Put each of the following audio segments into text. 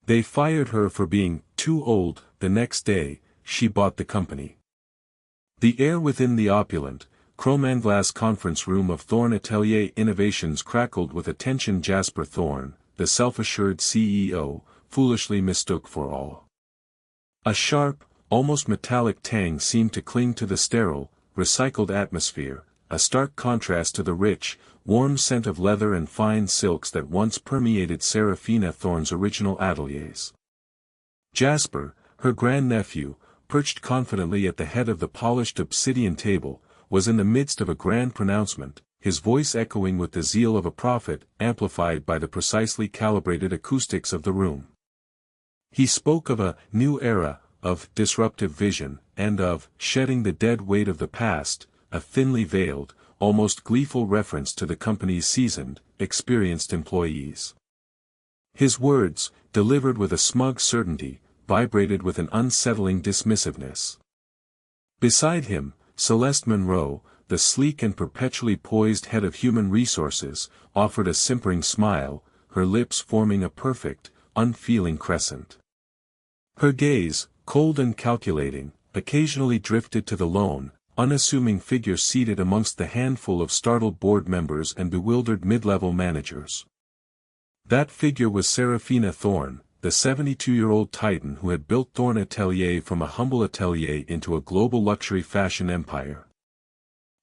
They fired her for being too old. The next day, she bought the company. The air within the opulent, chrome-and-glass conference room of Thorne Atelier Innovations crackled with attention. Jasper Thorne, the self-assured CEO, foolishly mistook for all. A sharp, almost metallic tang seemed to cling to the sterile, recycled atmosphere, a stark contrast to the rich, warm scent of leather and fine silks that once permeated Serafina Thorne's original ateliers. Jasper, her grandnephew, perched confidently at the head of the polished obsidian table, was in the midst of a grand pronouncement, his voice echoing with the zeal of a prophet, amplified by the precisely calibrated acoustics of the room. He spoke of a new era, of disruptive vision, and of shedding the dead weight of the past, a thinly veiled, almost gleeful reference to the company's seasoned, experienced employees. His words, delivered with a smug certainty, vibrated with an unsettling dismissiveness. Beside him, Celeste Monroe, the sleek and perpetually poised head of human resources, offered a simpering smile, her lips forming a perfect, unfeeling crescent. Her gaze, cold and calculating, occasionally drifted to the lone, unassuming figure seated amongst the handful of startled board members and bewildered mid-level managers. That figure was Serafina Thorne, the 72-year-old titan who had built Thorne Atelier from a humble atelier into a global luxury fashion empire.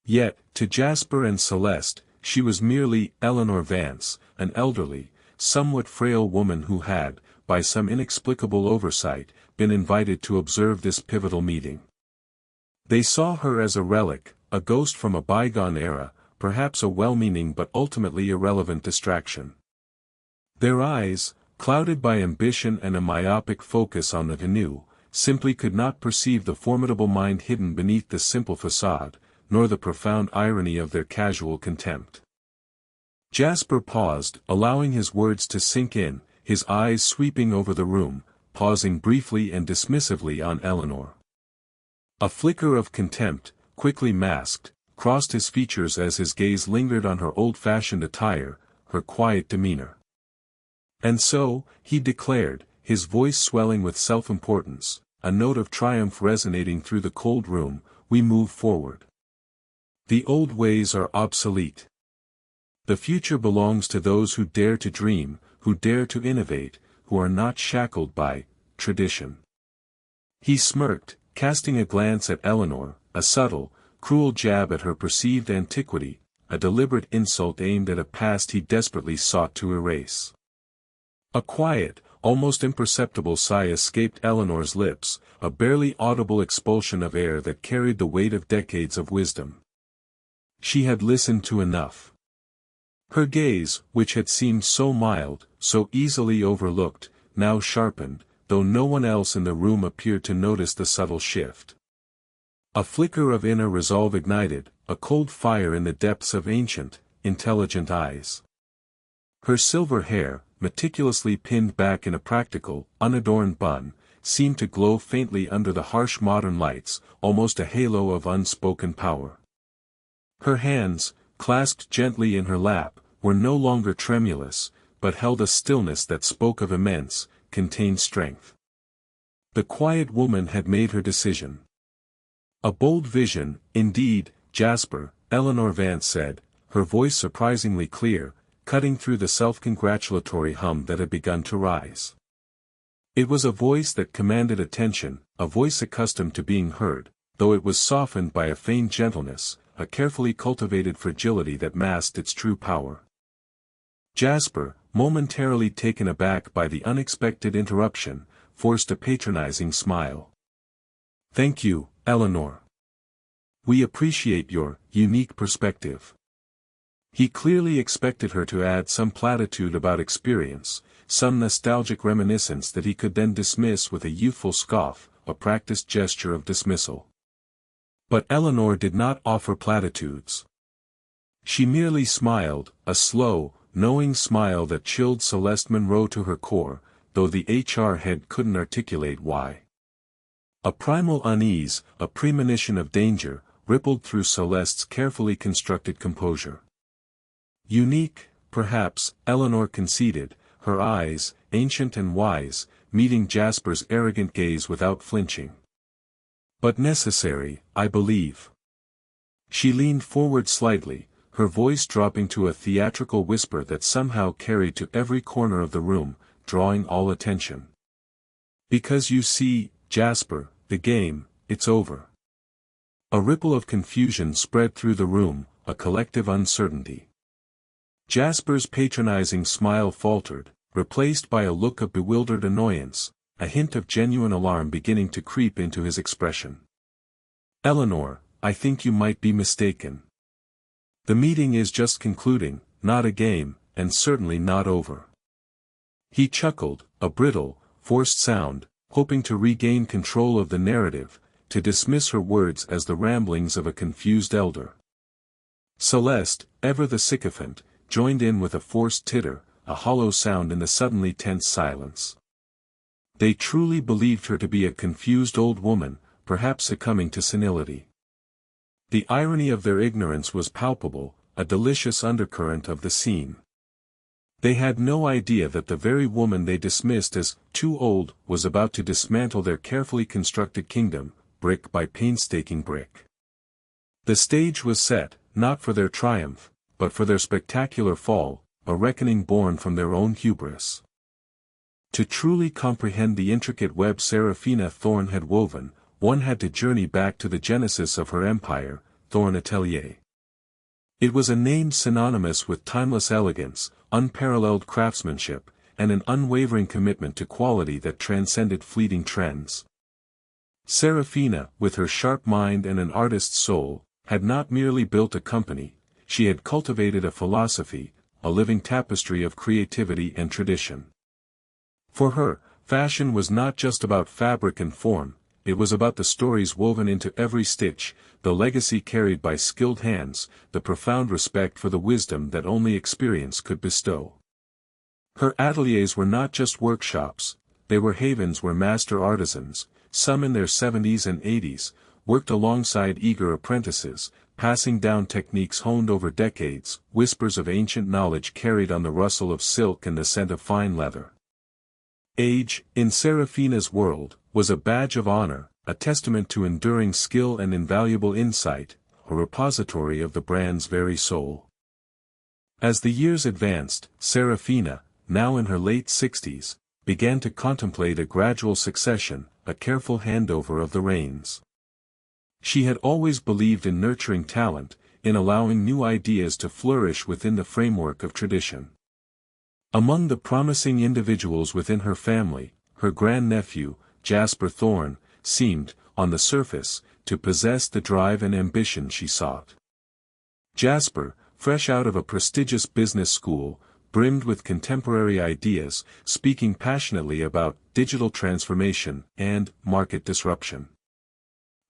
Yet, to Jasper and Celeste, she was merely Eleanor Vance, an elderly, somewhat frail woman who had, by some inexplicable oversight, been invited to observe this pivotal meeting. They saw her as a relic, a ghost from a bygone era, perhaps a well-meaning but ultimately irrelevant distraction. Their eyes, clouded by ambition and a myopic focus on the new, simply could not perceive the formidable mind hidden beneath the simple facade, nor the profound irony of their casual contempt. Jasper paused, allowing his words to sink in, his eyes sweeping over the room, pausing briefly and dismissively on Eleanor. A flicker of contempt, quickly masked, crossed his features as his gaze lingered on her old-fashioned attire, her quiet demeanor. And so, he declared, his voice swelling with self-importance, a note of triumph resonating through the cold room, we move forward. The old ways are obsolete. The future belongs to those who dare to dream, who dare to innovate, who are not shackled by tradition. He smirked, casting a glance at Eleanor, a subtle, cruel jab at her perceived antiquity, a deliberate insult aimed at a past he desperately sought to erase. A quiet, almost imperceptible sigh escaped Eleanor's lips, a barely audible expulsion of air that carried the weight of decades of wisdom. She had listened to enough. Her gaze, which had seemed so mild, so easily overlooked, now sharpened, though no one else in the room appeared to notice the subtle shift. A flicker of inner resolve ignited, a cold fire in the depths of ancient, intelligent eyes. Her silver hair, meticulously pinned back in a practical, unadorned bun, seemed to glow faintly under the harsh modern lights, almost a halo of unspoken power. Her hands, clasped gently in her lap, were no longer tremulous, but held a stillness that spoke of immense, contained strength. The quiet woman had made her decision. A bold vision, indeed, Jasper, Eleanor Vance said, her voice surprisingly clear, cutting through the self-congratulatory hum that had begun to rise. It was a voice that commanded attention, a voice accustomed to being heard, though it was softened by a feigned gentleness, a carefully cultivated fragility that masked its true power. Jasper, momentarily taken aback by the unexpected interruption, forced a patronizing smile. "Thank you, Eleanor. We appreciate your unique perspective." He clearly expected her to add some platitude about experience, some nostalgic reminiscence that he could then dismiss with a youthful scoff, a practiced gesture of dismissal. But Eleanor did not offer platitudes. She merely smiled, a slow, knowing smile that chilled Celeste Monroe to her core, though the HR head couldn't articulate why. A primal unease, a premonition of danger, rippled through Celeste's carefully constructed composure. Unique, perhaps, Eleanor conceded, her eyes, ancient and wise, meeting Jasper's arrogant gaze without flinching. "But necessary, I believe." She leaned forward slightly, her voice dropping to a theatrical whisper that somehow carried to every corner of the room, drawing all attention. "Because you see, Jasper, the game, it's over." A ripple of confusion spread through the room, a collective uncertainty. Jasper's patronizing smile faltered, replaced by a look of bewildered annoyance, a hint of genuine alarm beginning to creep into his expression. "Eleanor, I think you might be mistaken. The meeting is just concluding, not a game, and certainly not over." He chuckled, a brittle, forced sound, hoping to regain control of the narrative, to dismiss her words as the ramblings of a confused elder. Celeste, ever the sycophant, joined in with a forced titter, a hollow sound in the suddenly tense silence. They truly believed her to be a confused old woman, perhaps succumbing to senility. The irony of their ignorance was palpable, a delicious undercurrent of the scene. They had no idea that the very woman they dismissed as too old was about to dismantle their carefully constructed kingdom, brick by painstaking brick. The stage was set, not for their triumph, but for their spectacular fall, a reckoning born from their own hubris. To truly comprehend the intricate web Seraphina Thorne had woven, one had to journey back to the genesis of her empire, Thorne Atelier. It was a name synonymous with timeless elegance, unparalleled craftsmanship, and an unwavering commitment to quality that transcended fleeting trends. Seraphina, with her sharp mind and an artist's soul, had not merely built a company, she had cultivated a philosophy, a living tapestry of creativity and tradition. For her, fashion was not just about fabric and form, it was about the stories woven into every stitch, the legacy carried by skilled hands, the profound respect for the wisdom that only experience could bestow. Her ateliers were not just workshops, they were havens where master artisans, some in their 70s and 80s, worked alongside eager apprentices, passing down techniques honed over decades, whispers of ancient knowledge carried on the rustle of silk and the scent of fine leather. Age, in Seraphina's world, was a badge of honor, a testament to enduring skill and invaluable insight, a repository of the brand's very soul. As the years advanced, Seraphina, now in her late 60s, began to contemplate a gradual succession, a careful handover of the reins. She had always believed in nurturing talent, in allowing new ideas to flourish within the framework of tradition. Among the promising individuals within her family, her grandnephew, Jasper Thorne, seemed, on the surface, to possess the drive and ambition she sought. Jasper, fresh out of a prestigious business school, brimmed with contemporary ideas, speaking passionately about digital transformation and market disruption.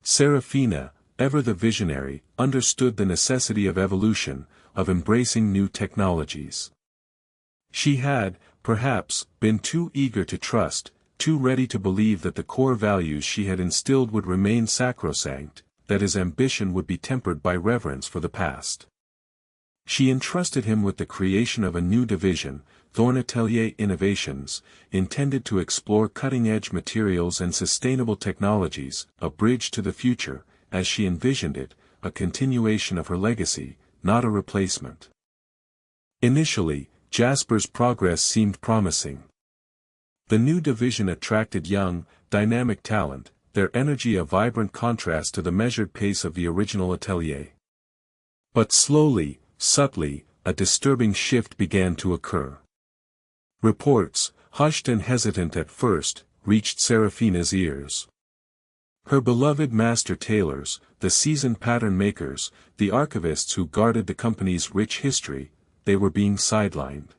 Seraphina, ever the visionary, understood the necessity of evolution, of embracing new technologies. She had, perhaps, been too eager to trust, too ready to believe that the core values she had instilled would remain sacrosanct, that his ambition would be tempered by reverence for the past. She entrusted him with the creation of a new division, Thorne Atelier Innovations, intended to explore cutting-edge materials and sustainable technologies, a bridge to the future, as she envisioned it, a continuation of her legacy, not a replacement. Initially, Jasper's progress seemed promising. The new division attracted young, dynamic talent, their energy a vibrant contrast to the measured pace of the original atelier. But slowly, subtly, a disturbing shift began to occur. Reports, hushed and hesitant at first, reached Seraphina's ears. Her beloved master tailors, the seasoned pattern makers, the archivists who guarded the company's rich history, they were being sidelined.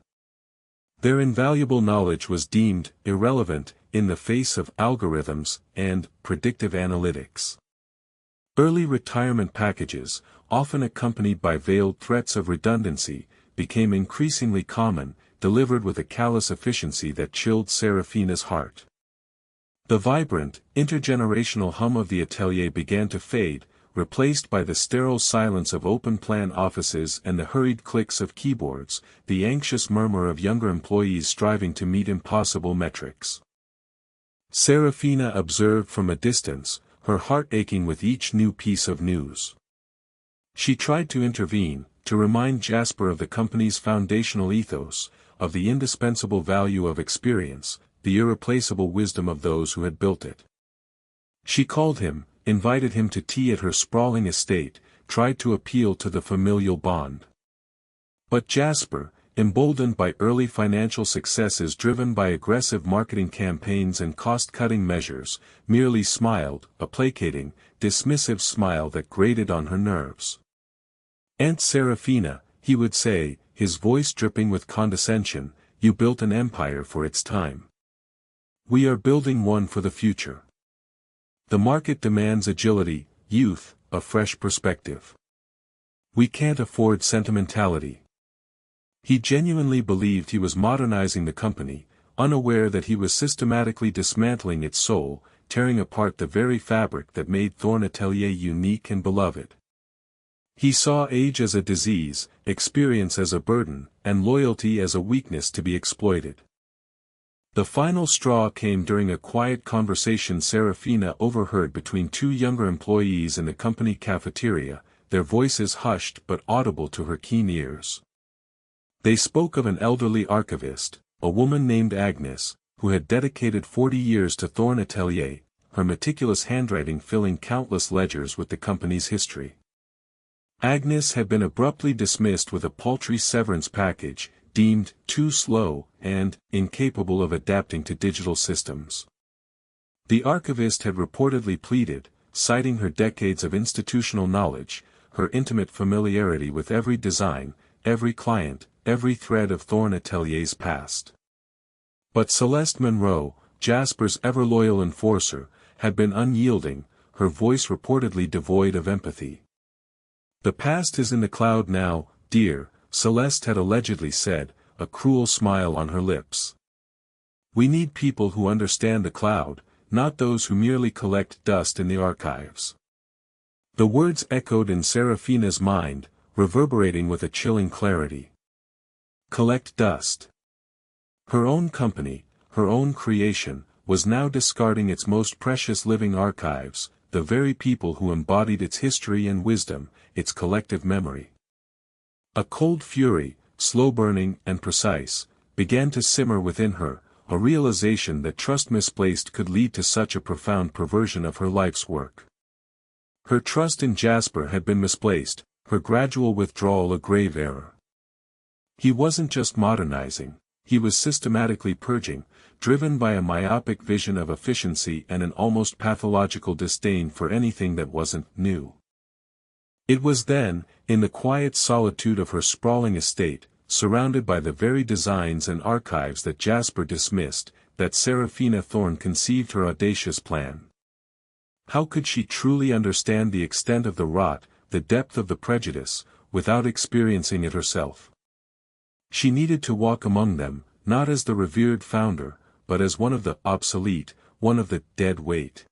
Their invaluable knowledge was deemed irrelevant in the face of algorithms and predictive analytics. Early retirement packages, often accompanied by veiled threats of redundancy, became increasingly common, delivered with a callous efficiency that chilled Seraphina's heart. The vibrant, intergenerational hum of the atelier began to fade, replaced by the sterile silence of open-plan offices and the hurried clicks of keyboards, the anxious murmur of younger employees striving to meet impossible metrics. Serafina observed from a distance, her heart aching with each new piece of news. She tried to intervene, to remind Jasper of the company's foundational ethos, of the indispensable value of experience, the irreplaceable wisdom of those who had built it. She called him, invited him to tea at her sprawling estate, tried to appeal to the familial bond. But Jasper, emboldened by early financial successes driven by aggressive marketing campaigns and cost-cutting measures, merely smiled, a placating, dismissive smile that grated on her nerves. "Aunt Serafina," he would say, his voice dripping with condescension, "you built an empire for its time. We are building one for the future. The market demands agility, youth, a fresh perspective. We can't afford sentimentality." He genuinely believed he was modernizing the company, unaware that he was systematically dismantling its soul, tearing apart the very fabric that made Thorn Atelier unique and beloved. He saw age as a disease, experience as a burden, and loyalty as a weakness to be exploited. The final straw came during a quiet conversation Serafina overheard between two younger employees in the company cafeteria, their voices hushed but audible to her keen ears. They spoke of an elderly archivist, a woman named Agnes, who had dedicated 40 years to Thorn Atelier, her meticulous handwriting filling countless ledgers with the company's history. Agnes had been abruptly dismissed with a paltry severance package, deemed too slow and incapable of adapting to digital systems. The archivist had reportedly pleaded, citing her decades of institutional knowledge, her intimate familiarity with every design, every client, every thread of Thorn Atelier's past. But Celeste Monroe, Jasper's ever-loyal enforcer, had been unyielding, her voice reportedly devoid of empathy. "The past is in the cloud now, dear," Celeste had allegedly said, a cruel smile on her lips. "We need people who understand the cloud, not those who merely collect dust in the archives." The words echoed in Serafina's mind, reverberating with a chilling clarity. Collect dust. Her own company, her own creation, was now discarding its most precious living archives, the very people who embodied its history and wisdom, its collective memory. A cold fury, slow-burning and precise, began to simmer within her, a realization that trust misplaced could lead to such a profound perversion of her life's work. Her trust in Jasper had been misplaced, her gradual withdrawal a grave error. He wasn't just modernizing, he was systematically purging, driven by a myopic vision of efficiency and an almost pathological disdain for anything that wasn't new. It was then, in the quiet solitude of her sprawling estate, surrounded by the very designs and archives that Jasper dismissed, that Serafina Thorn conceived her audacious plan. How could she truly understand the extent of the rot, the depth of the prejudice, without experiencing it herself? She needed to walk among them, not as the revered founder, but as one of the obsolete, one of the dead weight.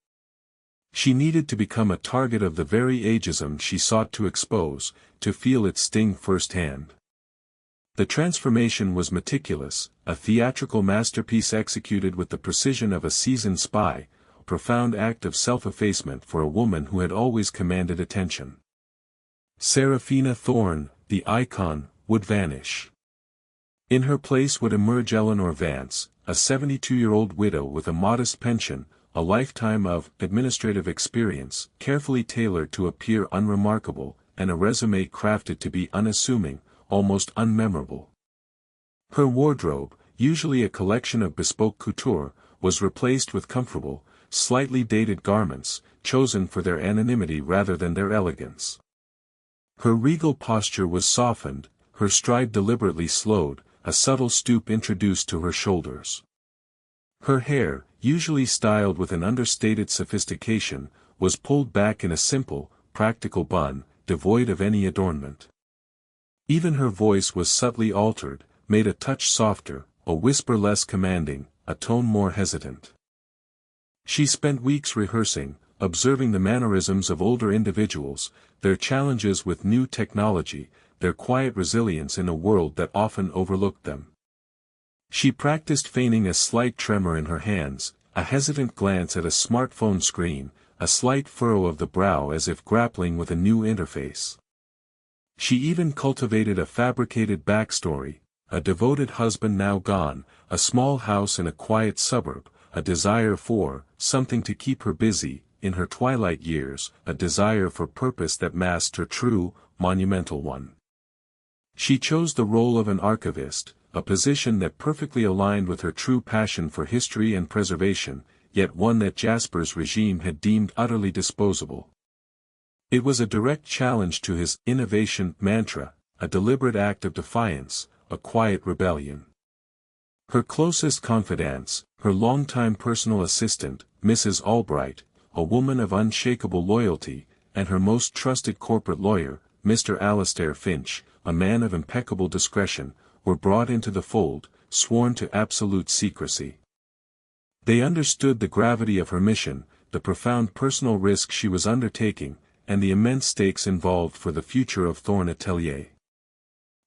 She needed to become a target of the very ageism she sought to expose, to feel its sting firsthand. The transformation was meticulous, a theatrical masterpiece executed with the precision of a seasoned spy, a profound act of self-effacement for a woman who had always commanded attention. Serafina Thorn, the icon, would vanish. In her place would emerge Eleanor Vance, a 72-year-old widow with a modest pension, a lifetime of administrative experience, carefully tailored to appear unremarkable, and a resume crafted to be unassuming, almost unmemorable. Her wardrobe, usually a collection of bespoke couture, was replaced with comfortable, slightly dated garments, chosen for their anonymity rather than their elegance. Her regal posture was softened, her stride deliberately slowed, a subtle stoop introduced to her shoulders. Her hair, usually styled with an understated sophistication, was pulled back in a simple, practical bun, devoid of any adornment. Even her voice was subtly altered, made a touch softer, a whisper less commanding, a tone more hesitant. She spent weeks rehearsing, observing the mannerisms of older individuals, their challenges with new technology, their quiet resilience in a world that often overlooked them. She practiced feigning a slight tremor in her hands, a hesitant glance at a smartphone screen, a slight furrow of the brow as if grappling with a new interface. She even cultivated a fabricated backstory, a devoted husband now gone, a small house in a quiet suburb, a desire for something to keep her busy, in her twilight years, a desire for purpose that masked her true, monumental one. She chose the role of an archivist, a position that perfectly aligned with her true passion for history and preservation, yet one that Jasper's regime had deemed utterly disposable. It was a direct challenge to his innovation mantra, a deliberate act of defiance, a quiet rebellion. Her closest confidante, her longtime personal assistant, Mrs. Albright, a woman of unshakable loyalty, and her most trusted corporate lawyer, Mr. Alastair Finch, a man of impeccable discretion, were brought into the fold, sworn to absolute secrecy. They understood the gravity of her mission, the profound personal risk she was undertaking, and the immense stakes involved for the future of Thorn Atelier.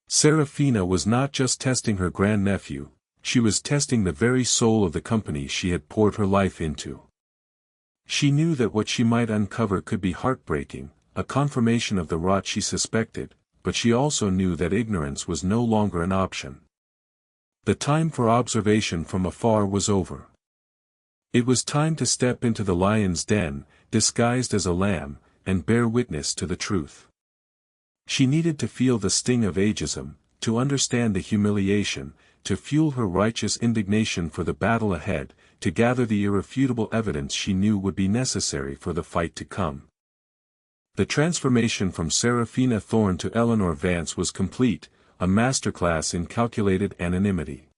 Serafina was not just testing her grandnephew, she was testing the very soul of the company she had poured her life into. She knew that what she might uncover could be heartbreaking, a confirmation of the rot she suspected, but she also knew that ignorance was no longer an option. The time for observation from afar was over. It was time to step into the lion's den, disguised as a lamb, and bear witness to the truth. She needed to feel the sting of ageism, to understand the humiliation, to fuel her righteous indignation for the battle ahead, to gather the irrefutable evidence she knew would be necessary for the fight to come. The transformation from Serafina Thorn to Eleanor Vance was complete, a masterclass in calculated anonymity.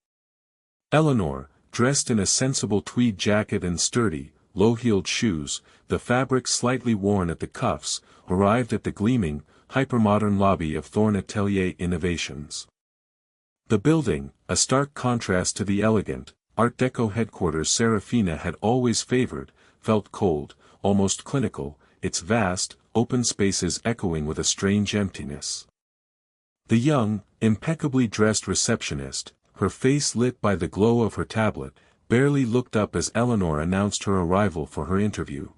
Eleanor, dressed in a sensible tweed jacket and sturdy, low-heeled shoes, the fabric slightly worn at the cuffs, arrived at the gleaming, hypermodern lobby of Thorn Atelier Innovations. The building, a stark contrast to the elegant, Art Deco headquarters Serafina had always favored, felt cold, almost clinical, its vast, open spaces echoing with a strange emptiness. The young, impeccably dressed receptionist, her face lit by the glow of her tablet, barely looked up as Eleanor announced her arrival for her interview.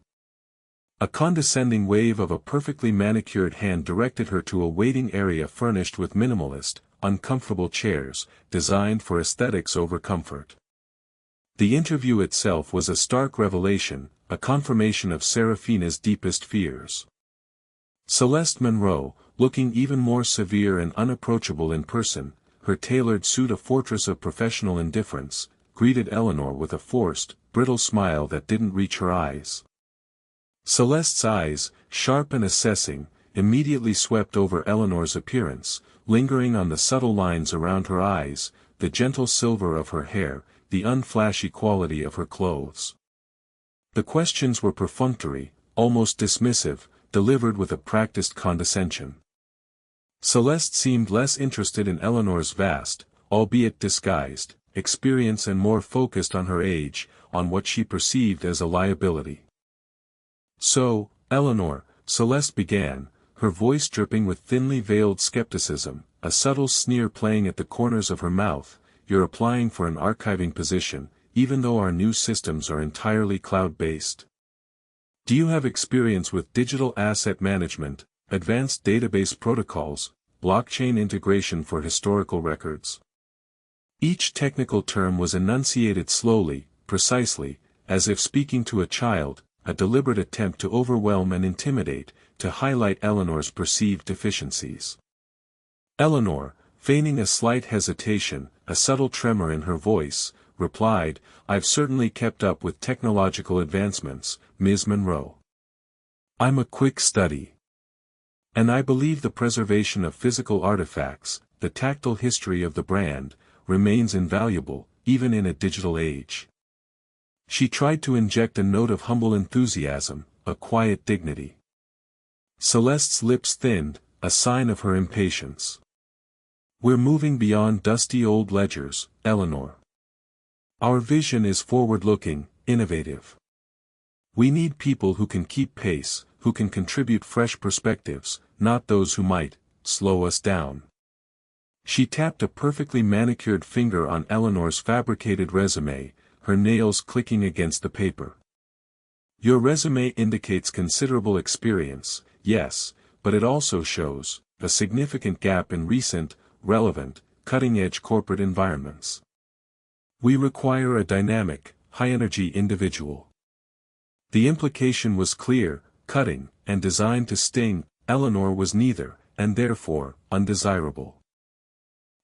A condescending wave of a perfectly manicured hand directed her to a waiting area furnished with minimalist, uncomfortable chairs, designed for aesthetics over comfort. The interview itself was a stark revelation, a confirmation of Serafina's deepest fears. Celeste Monroe, looking even more severe and unapproachable in person, her tailored suit a fortress of professional indifference, greeted Eleanor with a forced, brittle smile that didn't reach her eyes. Celeste's eyes, sharp and assessing, immediately swept over Eleanor's appearance, lingering on the subtle lines around her eyes, the gentle silver of her hair, the unflashy quality of her clothes. The questions were perfunctory, almost dismissive, delivered with a practiced condescension. Celeste seemed less interested in Eleanor's vast, albeit disguised, experience and more focused on her age, on what she perceived as a liability. "So, Eleanor," Celeste began, her voice dripping with thinly veiled skepticism, a subtle sneer playing at the corners of her mouth, "you're applying for an archiving position, even though our new systems are entirely cloud-based. Do you have experience with digital asset management, advanced database protocols, blockchain integration for historical records?" Each technical term was enunciated slowly, precisely, as if speaking to a child, a deliberate attempt to overwhelm and intimidate, to highlight Eleanor's perceived deficiencies. Eleanor, feigning a slight hesitation, a subtle tremor in her voice, replied, "I've certainly kept up with technological advancements, Ms. Monroe. I'm a quick study. And I believe the preservation of physical artifacts, the tactile history of the brand, remains invaluable, even in a digital age." She tried to inject a note of humble enthusiasm, a quiet dignity. Celeste's lips thinned, a sign of her impatience. "We're moving beyond dusty old ledgers, Eleanor. Our vision is forward-looking, innovative. We need people who can keep pace, who can contribute fresh perspectives, not those who might slow us down. She tapped a perfectly manicured finger on Eleanor's fabricated resume, her nails clicking against the paper. Your resume indicates considerable experience, yes, but it also shows a significant gap in recent, relevant, cutting-edge corporate environments. We require a dynamic, high-energy individual. The implication was clear, cutting, and designed to sting. Eleanor was neither, and therefore, undesirable.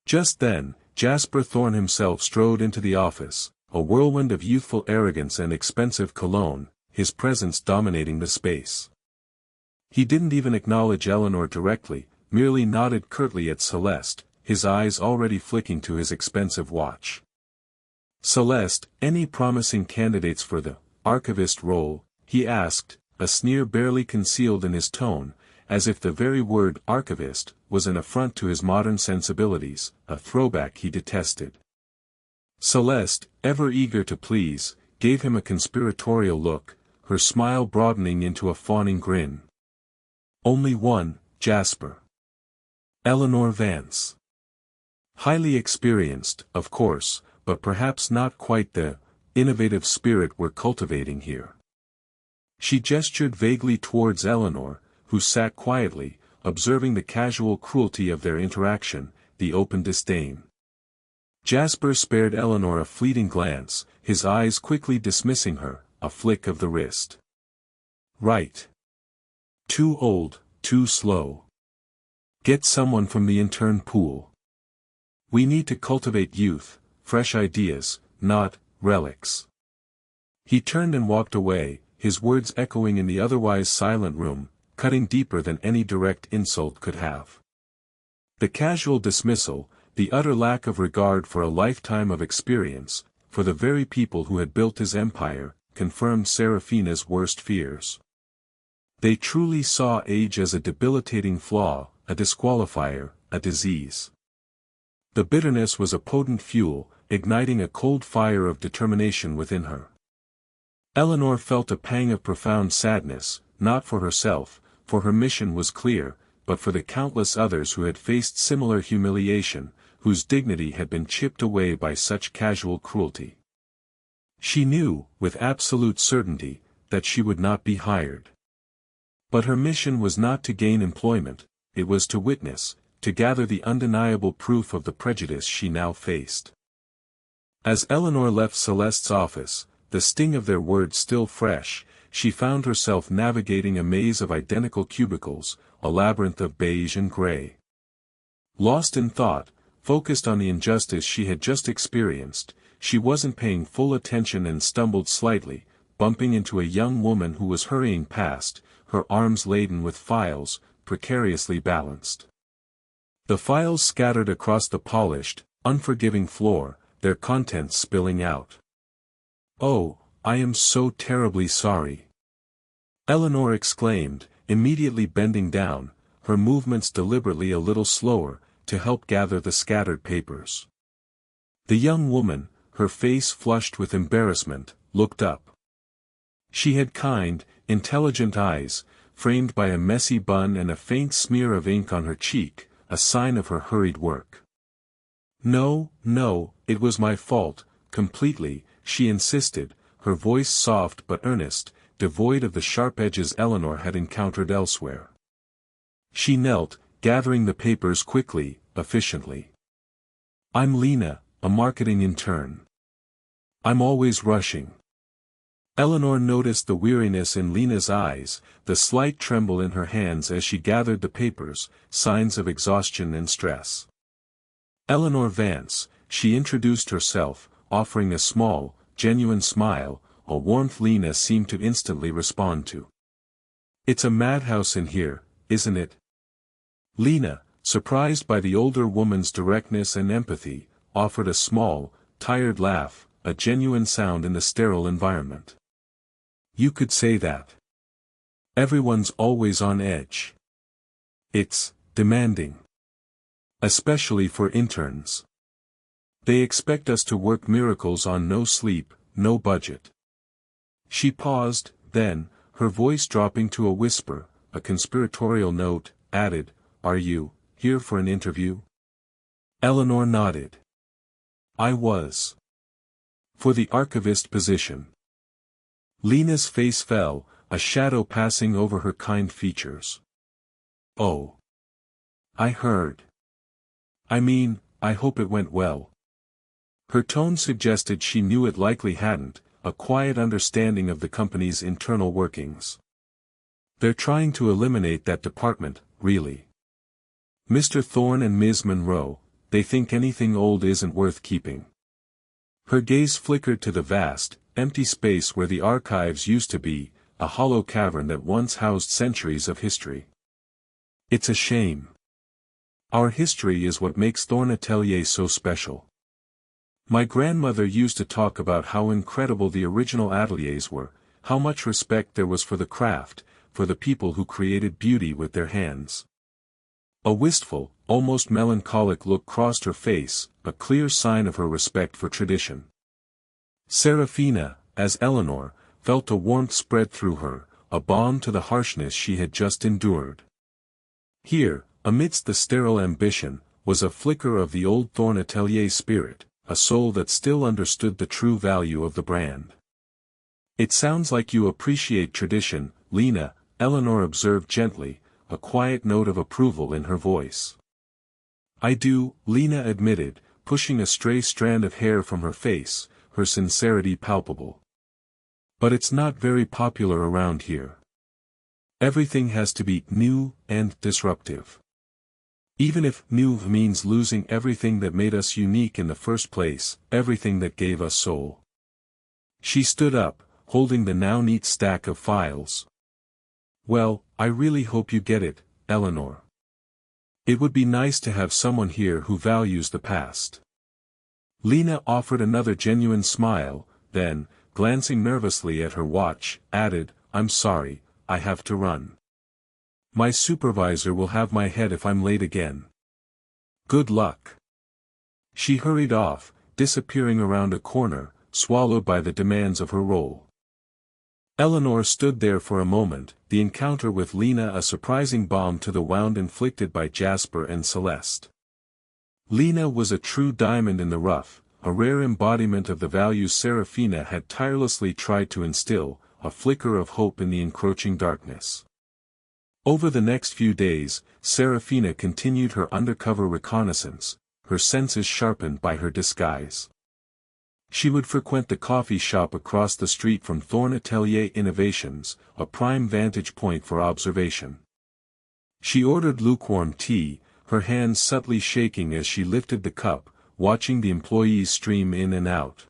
Just then, Jasper Thorne himself strode into the office, a whirlwind of youthful arrogance and expensive cologne, his presence dominating the space. He didn't even acknowledge Eleanor directly, merely nodded curtly at Celeste, his eyes already flicking to his expensive watch. "Celeste, any promising candidates for the archivist role?" he asked, a sneer barely concealed in his tone, as if the very word archivist was an affront to his modern sensibilities, a throwback he detested. Celeste, ever eager to please, gave him a conspiratorial look, her smile broadening into a fawning grin. "Only one, Jasper. Eleanor Vance. Highly experienced, of course, but perhaps not quite the innovative spirit we're cultivating here." She gestured vaguely towards Eleanor, who sat quietly, observing the casual cruelty of their interaction, the open disdain. Jasper spared Eleanor a fleeting glance, his eyes quickly dismissing her, a flick of the wrist. "Right. Too old, too slow. Get someone from the intern pool. We need to cultivate youth, fresh ideas, not relics." He turned and walked away, his words echoing in the otherwise silent room, cutting deeper than any direct insult could have. The casual dismissal, the utter lack of regard for a lifetime of experience, for the very people who had built his empire, confirmed Seraphina's worst fears. They truly saw age as a debilitating flaw, a disqualifier, a disease. The bitterness was a potent fuel, igniting a cold fire of determination within her. Eleanor felt a pang of profound sadness, not for herself, for her mission was clear, but for the countless others who had faced similar humiliation, whose dignity had been chipped away by such casual cruelty. She knew, with absolute certainty, that she would not be hired. But her mission was not to gain employment, it was to witness, to gather the undeniable proof of the prejudice she now faced. As Eleanor left Celeste's office, the sting of their words still fresh, she found herself navigating a maze of identical cubicles, a labyrinth of beige and gray. Lost in thought, focused on the injustice she had just experienced, she wasn't paying full attention and stumbled slightly, bumping into a young woman who was hurrying past, her arms laden with files, precariously balanced. The files scattered across the polished, unforgiving floor, their contents spilling out. "Oh, I am so terribly sorry," Eleanor exclaimed, immediately bending down, her movements deliberately a little slower, to help gather the scattered papers. The young woman, her face flushed with embarrassment, looked up. She had kind, intelligent eyes, framed by a messy bun and a faint smear of ink on her cheek, a sign of her hurried work. "No, no, it was my fault, completely," she insisted, her voice soft but earnest, devoid of the sharp edges Eleanor had encountered elsewhere. She knelt, gathering the papers quickly, efficiently. "I'm Lena, a marketing intern. I'm always rushing." Eleanor noticed the weariness in Lena's eyes, the slight tremble in her hands as she gathered the papers, signs of exhaustion and stress. "Eleanor Vance," she introduced herself, offering a small, genuine smile, a warmth Lena seemed to instantly respond to. "It's a madhouse in here, isn't it?" Lena, surprised by the older woman's directness and empathy, offered a small, tired laugh, a genuine sound in the sterile environment. "You could say that. Everyone's always on edge. It's demanding. Especially for interns. They expect us to work miracles on no sleep, no budget." She paused, Then, her voice dropping to a whisper, a conspiratorial note, added, "Are you here for an interview?" Eleanor nodded. "I was. For the archivist position." Lena's face fell, a shadow passing over her kind features. "Oh. I heard. I mean, I hope it went well." Her tone suggested she knew it likely hadn't, a quiet understanding of the company's internal workings. "They're trying to eliminate that department, really. Mr. Thorne and Ms. Monroe, they think anything old isn't worth keeping." Her gaze flickered to the vast, empty space where the archives used to be, a hollow cavern that once housed centuries of history. "It's a shame. Our history is what makes Thorne Atelier so special. My grandmother used to talk about how incredible the original ateliers were, how much respect there was for the craft, for the people who created beauty with their hands." A wistful, almost melancholic look crossed her face, a clear sign of her respect for tradition. Serafina, as Eleanor, felt a warmth spread through her, a balm to the harshness she had just endured. Here, amidst the sterile ambition, was a flicker of the old Thorne Atelier spirit, a soul that still understood the true value of the brand. "It sounds like you appreciate tradition, Lena," Eleanor observed gently, a quiet note of approval in her voice. "I do," Lena admitted, pushing a stray strand of hair from her face, her sincerity palpable. "But it's not very popular around here. Everything has to be new and disruptive. Even if new means losing everything that made us unique in the first place, everything that gave us soul." She stood up, holding the now neat stack of files. "Well, I really hope you get it, Eleanor. It would be nice to have someone here who values the past." Lena offered another genuine smile, then, glancing nervously at her watch, added, "I'm sorry, I have to run. My supervisor will have my head if I'm late again. Good luck." She hurried off, disappearing around a corner, swallowed by the demands of her role. Eleanor stood there for a moment, the encounter with Lena a surprising balm to the wound inflicted by Jasper and Celeste. Lena was a true diamond in the rough, a rare embodiment of the values Serafina had tirelessly tried to instill, a flicker of hope in the encroaching darkness. Over the next few days, Serafina continued her undercover reconnaissance, her senses sharpened by her disguise. She would frequent the coffee shop across the street from Thorne Atelier Innovations, a prime vantage point for observation. She ordered lukewarm tea, her hands subtly shaking as she lifted the cup, watching the employees stream in and out.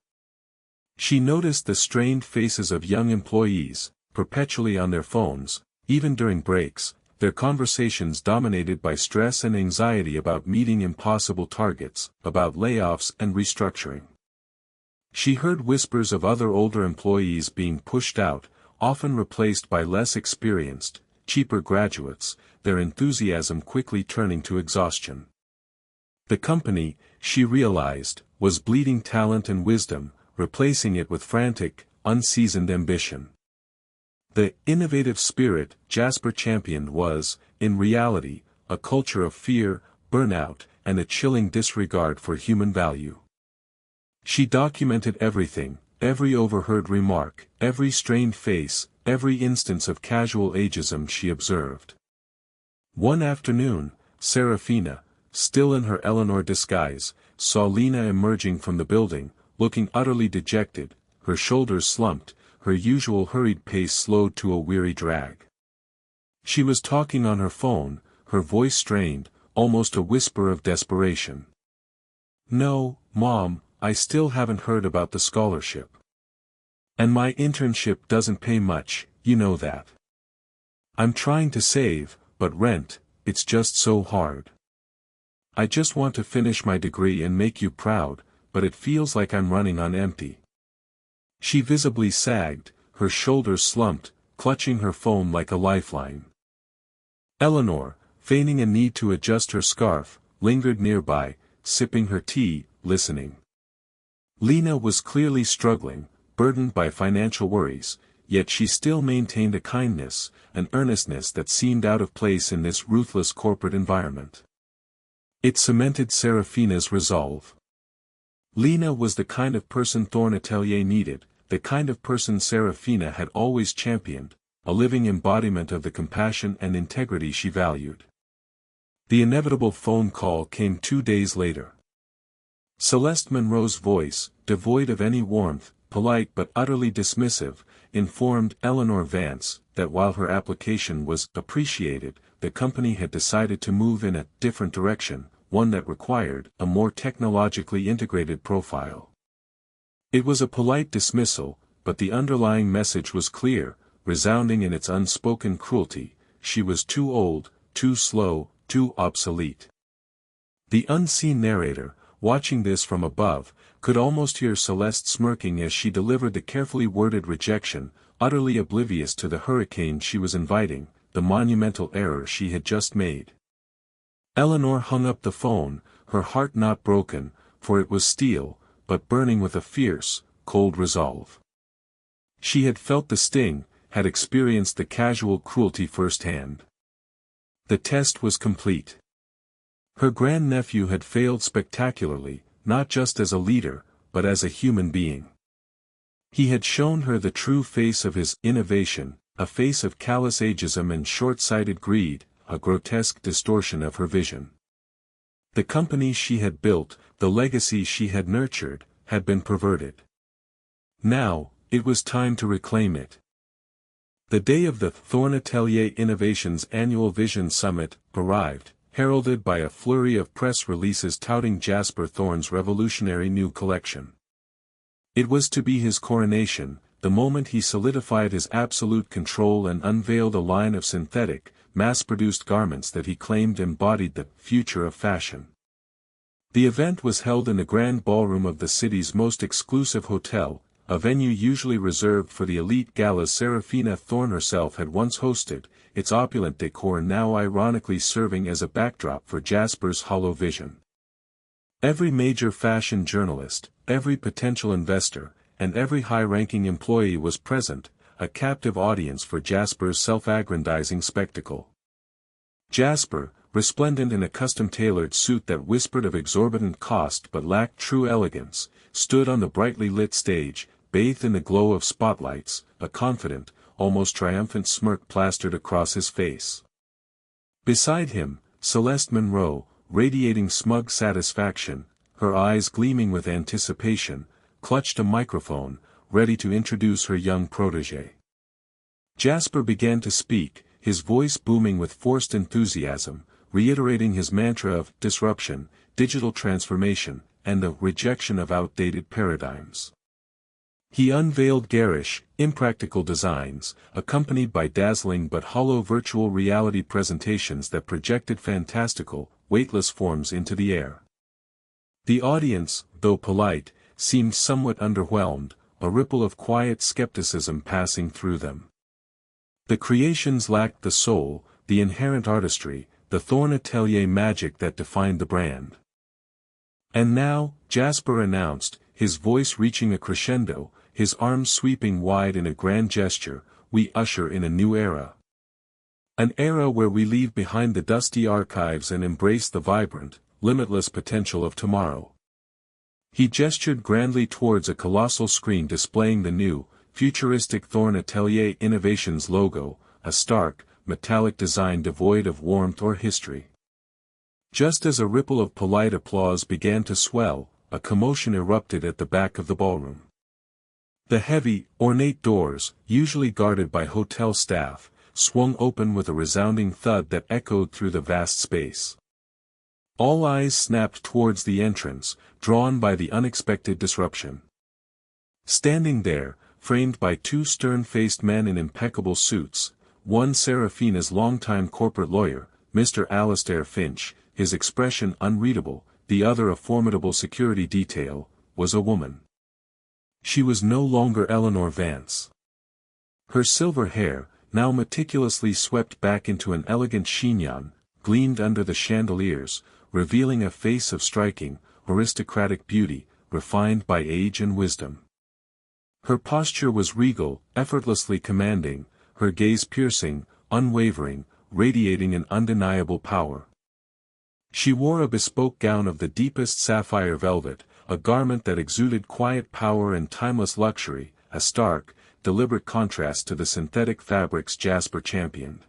She noticed the strained faces of young employees, perpetually on their phones, even during breaks, their conversations dominated by stress and anxiety about meeting impossible targets, about layoffs and restructuring. She heard whispers of other older employees being pushed out, often replaced by less experienced, cheaper graduates, their enthusiasm quickly turning to exhaustion. The company, she realized, was bleeding talent and wisdom, replacing it with frantic, unseasoned ambition. The innovative spirit Jasper championed was, in reality, a culture of fear, burnout, and a chilling disregard for human value. She documented everything, every overheard remark, every strained face, every instance of casual ageism she observed. One afternoon, Serafina, still in her Eleanor disguise, saw Lena emerging from the building, looking utterly dejected, her shoulders slumped, her usual hurried pace slowed to a weary drag. She was talking on her phone, her voice strained, almost a whisper of desperation. "No, Mom, I still haven't heard about the scholarship. And my internship doesn't pay much, you know that. I'm trying to save, but rent, it's just so hard. I just want to finish my degree and make you proud, but it feels like I'm running on empty." She visibly sagged, her shoulders slumped, clutching her phone like a lifeline. Eleanor, feigning a need to adjust her scarf, lingered nearby, sipping her tea, listening. Lena was clearly struggling, burdened by financial worries, yet she still maintained a kindness, an earnestness that seemed out of place in this ruthless corporate environment. It cemented Serafina's resolve. Lena was the kind of person Thorne Atelier needed, the kind of person Serafina had always championed, a living embodiment of the compassion and integrity she valued. The inevitable phone call came 2 days later. Celeste Monroe's voice, devoid of any warmth, polite but utterly dismissive, informed Eleanor Vance that while her application was appreciated, the company had decided to move in a different direction, one that required a more technologically integrated profile. It was a polite dismissal, but the underlying message was clear, resounding in its unspoken cruelty: she was too old, too slow, too obsolete. The unseen narrator, watching this from above, could almost hear Celeste smirking as she delivered the carefully worded rejection, utterly oblivious to the hurricane she was inviting, the monumental error she had just made. Eleanor hung up the phone, her heart not broken, for it was steel, but burning with a fierce, cold resolve. She had felt the sting, had experienced the casual cruelty firsthand. The test was complete. Her grandnephew had failed spectacularly, not just as a leader, but as a human being. He had shown her the true face of his innovation, a face of callous ageism and short-sighted greed, a grotesque distortion of her vision. The company she had built, the legacy she had nurtured, had been perverted. Now, it was time to reclaim it. The day of the Thorne Atelier Innovations Annual Vision Summit arrived, heralded by a flurry of press releases touting Jasper Thorne's revolutionary new collection. It was to be his coronation, the moment he solidified his absolute control and unveiled a line of synthetic, mass-produced garments that he claimed embodied the future of fashion. The event was held in the grand ballroom of the city's most exclusive hotel, a venue usually reserved for the elite galas Serafina Thorne herself had once hosted, its opulent decor now ironically serving as a backdrop for Jasper's hollow vision. Every major fashion journalist, every potential investor, and every high-ranking employee was present, a captive audience for Jasper's self-aggrandizing spectacle. Jasper, resplendent in a custom-tailored suit that whispered of exorbitant cost but lacked true elegance, stood on the brightly lit stage, bathed in the glow of spotlights, a confident, almost triumphant smirk plastered across his face. Beside him, Celeste Monroe, radiating smug satisfaction, her eyes gleaming with anticipation, clutched a microphone, ready to introduce her young protégé. Jasper began to speak, his voice booming with forced enthusiasm, reiterating his mantra of disruption, digital transformation, and the rejection of outdated paradigms. He unveiled garish, impractical designs, accompanied by dazzling but hollow virtual reality presentations that projected fantastical, weightless forms into the air. The audience, though polite, seemed somewhat underwhelmed, a ripple of quiet skepticism passing through them. The creations lacked the soul, the inherent artistry, the Thorne Atelier magic that defined the brand. And now, Jasper announced, his voice reaching a crescendo, his arms sweeping wide in a grand gesture, we usher in a new era. An era where we leave behind the dusty archives and embrace the vibrant, limitless potential of tomorrow. He gestured grandly towards a colossal screen displaying the new, futuristic Thorne Atelier Innovations logo, a stark, metallic design devoid of warmth or history. Just as a ripple of polite applause began to swell, a commotion erupted at the back of the ballroom. The heavy, ornate doors, usually guarded by hotel staff, swung open with a resounding thud that echoed through the vast space. All eyes snapped towards the entrance, drawn by the unexpected disruption. Standing there, framed by two stern-faced men in impeccable suits, one Serafina's longtime corporate lawyer, Mr. Alastair Finch, his expression unreadable, the other a formidable security detail, was a woman. She was no longer Eleanor Vance. Her silver hair, now meticulously swept back into an elegant chignon, gleamed under the chandeliers, revealing a face of striking, aristocratic beauty, refined by age and wisdom. Her posture was regal, effortlessly commanding, her gaze piercing, unwavering, radiating an undeniable power. She wore a bespoke gown of the deepest sapphire velvet, a garment that exuded quiet power and timeless luxury, a stark, deliberate contrast to the synthetic fabrics Jasper championed.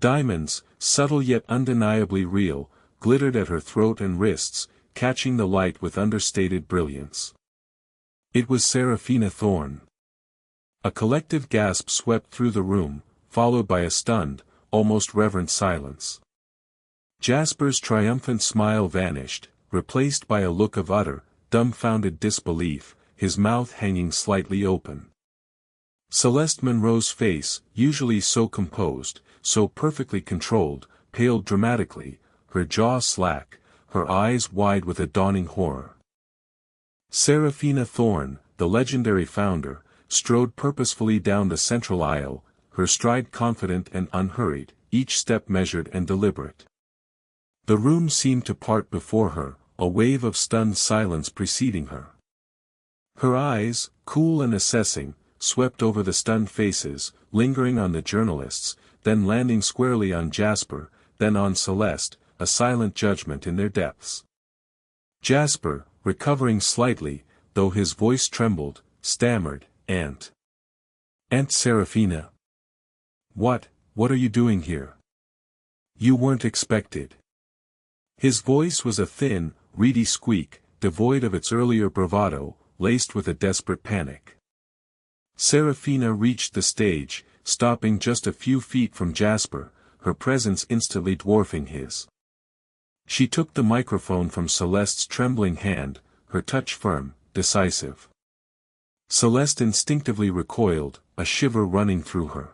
Diamonds, subtle yet undeniably real, glittered at her throat and wrists, catching the light with understated brilliance. It was Seraphina Thorne. A collective gasp swept through the room, followed by a stunned, almost reverent silence. Jasper's triumphant smile vanished, replaced by a look of utter, dumbfounded disbelief, his mouth hanging slightly open. Celeste Munro's face, usually so composed, so perfectly controlled, paled dramatically, her jaw slack, her eyes wide with a dawning horror. Seraphina Thorne, the legendary founder, strode purposefully down the central aisle, her stride confident and unhurried, each step measured and deliberate. The room seemed to part before her, a wave of stunned silence preceding her. Her eyes, cool and assessing, swept over the stunned faces, lingering on the journalists, then landing squarely on Jasper, then on Celeste, a silent judgment in their depths. Jasper, recovering slightly, though his voice trembled, stammered, Aunt Seraphina. What are you doing here? You weren't expected." His voice was a thin, reedy squeak, devoid of its earlier bravado, laced with a desperate panic. Seraphina reached the stage, stopping just a few feet from Jasper, her presence instantly dwarfing his. She took the microphone from Celeste's trembling hand, her touch firm, decisive. Celeste instinctively recoiled, a shiver running through her.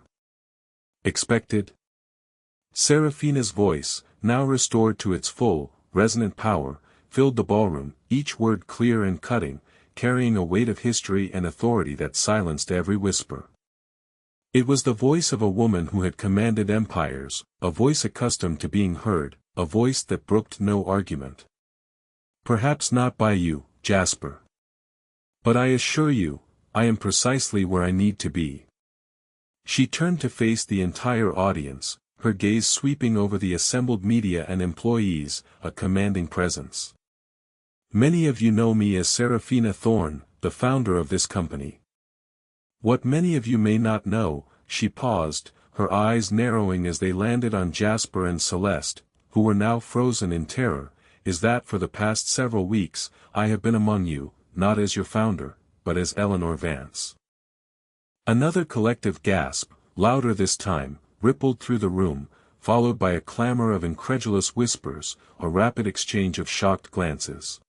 "Expected?" Seraphina's voice, now restored to its full, resonant power, filled the ballroom, each word clear and cutting, carrying a weight of history and authority that silenced every whisper. It was the voice of a woman who had commanded empires, a voice accustomed to being heard, a voice that brooked no argument. "Perhaps not by you, Jasper. But I assure you, I am precisely where I need to be." She turned to face the entire audience, her gaze sweeping over the assembled media and employees, a commanding presence. "Many of you know me as Seraphina Thorne, the founder of this company. What many of you may not know," she paused, her eyes narrowing as they landed on Jasper and Celeste, who were now frozen in terror, "is that for the past several weeks, I have been among you, not as your founder, but as Eleanor Vance." Another collective gasp, louder this time, rippled through the room, followed by a clamor of incredulous whispers, a rapid exchange of shocked glances.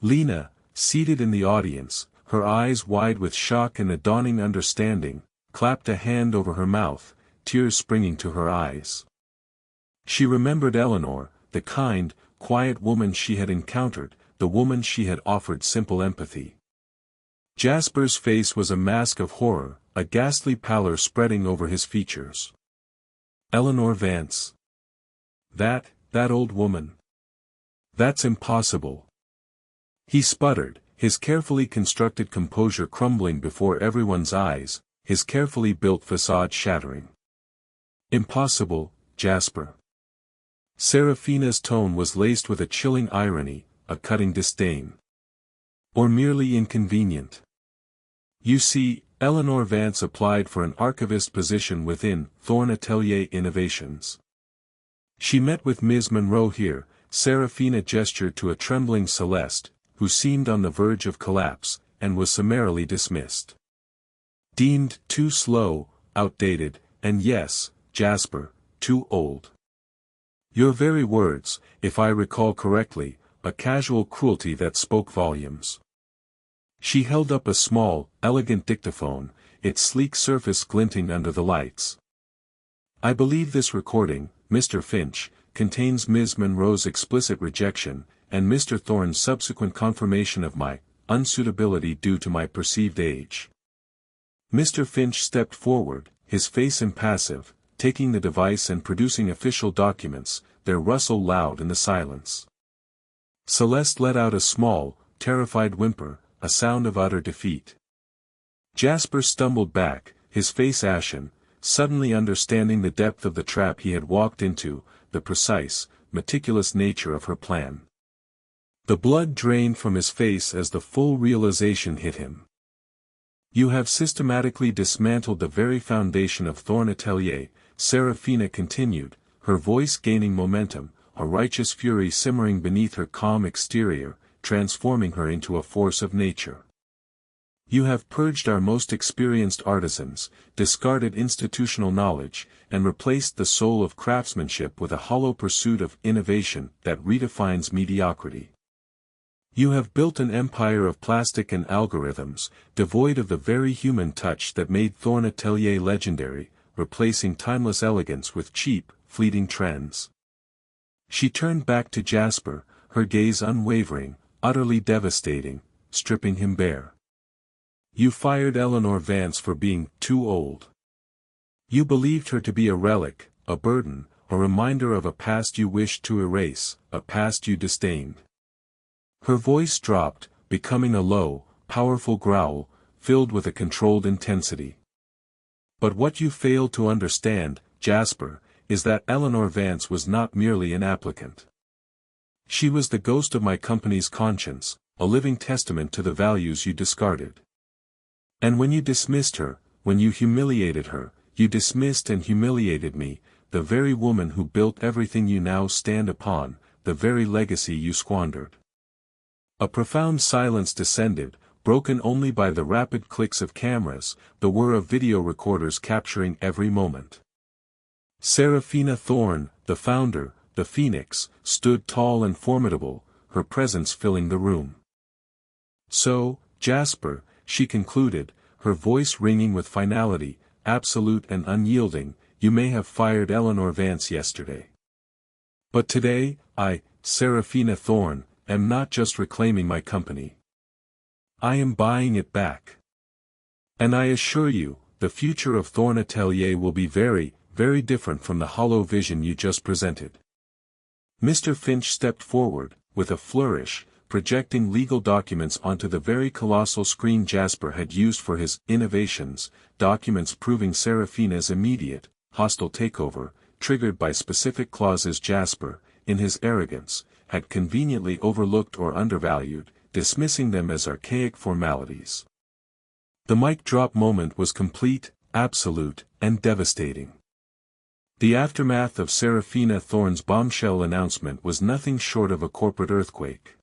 Lena, seated in the audience, her eyes wide with shock and a dawning understanding, clapped a hand over her mouth, tears springing to her eyes. She remembered Eleanor, the kind, quiet woman she had encountered, the woman she had offered simple empathy. Jasper's face was a mask of horror, a ghastly pallor spreading over his features. "Eleanor Vance. That old woman. That's impossible." He sputtered, his carefully constructed composure crumbling before everyone's eyes, his carefully built facade shattering. "Impossible, Jasper." Seraphina's tone was laced with a chilling irony, a cutting disdain. "Or merely inconvenient. You see, Eleanor Vance applied for an archivist position within Thorne Atelier Innovations. She met with Ms. Munro here." Seraphina gestured to a trembling Celeste, who seemed on the verge of collapse, and was summarily dismissed. "Deemed too slow, outdated, and yes, Jasper, too old. Your very words, if I recall correctly, a casual cruelty that spoke volumes." She held up a small, elegant dictaphone, its sleek surface glinting under the lights. "I believe this recording, Mr. Finch, contains Ms. Munro's explicit rejection, and Mr. Thorne's subsequent confirmation of my unsuitability due to my perceived age." Mr. Finch stepped forward, his face impassive, taking the device and producing official documents, their rustle loud in the silence. Celeste let out a small, terrified whimper, a sound of utter defeat. Jasper stumbled back, his face ashen, suddenly understanding the depth of the trap he had walked into, the precise, meticulous nature of her plan. The blood drained from his face as the full realization hit him. You have systematically dismantled the very foundation of Thorn Atelier, Serafina continued, her voice gaining momentum, a righteous fury simmering beneath her calm exterior, transforming her into a force of nature. You have purged our most experienced artisans, discarded institutional knowledge, and replaced the soul of craftsmanship with a hollow pursuit of innovation that redefines mediocrity. You have built an empire of plastic and algorithms, devoid of the very human touch that made Thorn Atelier legendary, replacing timeless elegance with cheap, fleeting trends. She turned back to Jasper, her gaze unwavering, utterly devastating, stripping him bare. You fired Eleanor Vance for being too old. You believed her to be a relic, a burden, a reminder of a past you wished to erase, a past you disdained. Her voice dropped, becoming a low, powerful growl, filled with a controlled intensity. But what you failed to understand, Jasper, is that Eleanor Vance was not merely an applicant. She was the ghost of my company's conscience, a living testament to the values you discarded. And when you dismissed her, when you humiliated her, you dismissed and humiliated me, the very woman who built everything you now stand upon, the very legacy you squandered. A profound silence descended, broken only by the rapid clicks of cameras, the whir of video recorders capturing every moment. Serafina Thorn, the founder, the Phoenix, stood tall and formidable, her presence filling the room. So, Jasper, she concluded, her voice ringing with finality, absolute and unyielding, you may have fired Eleanor Vance yesterday. But today, I, Serafina Thorn, am not just reclaiming my company. I am buying it back. And I assure you, the future of Thorn Atelier will be very, very different from the hollow vision you just presented. Mr. Finch stepped forward, with a flourish, projecting legal documents onto the very colossal screen Jasper had used for his innovations, documents proving Serafina's immediate, hostile takeover, triggered by specific clauses Jasper, in his arrogance, had conveniently overlooked or undervalued, dismissing them as archaic formalities. The mic drop moment was complete, absolute, and devastating. The aftermath of Serafina Thorn's bombshell announcement was nothing short of a corporate earthquake.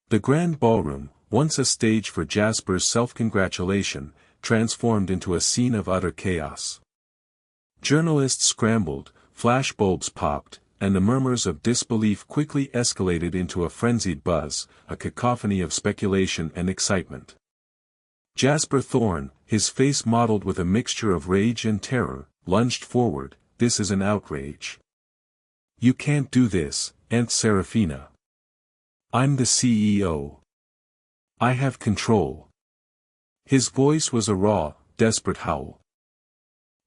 The grand ballroom, once a stage for Jasper's self-congratulation, transformed into a scene of utter chaos. Journalists scrambled, flashbulbs popped, and the murmurs of disbelief quickly escalated into a frenzied buzz, a cacophony of speculation and excitement. Jasper Thorn, his face mottled with a mixture of rage and terror, lunged forward. This is an outrage. You can't do this, Aunt Serafina. I'm the CEO. I have control. His voice was a raw, desperate howl.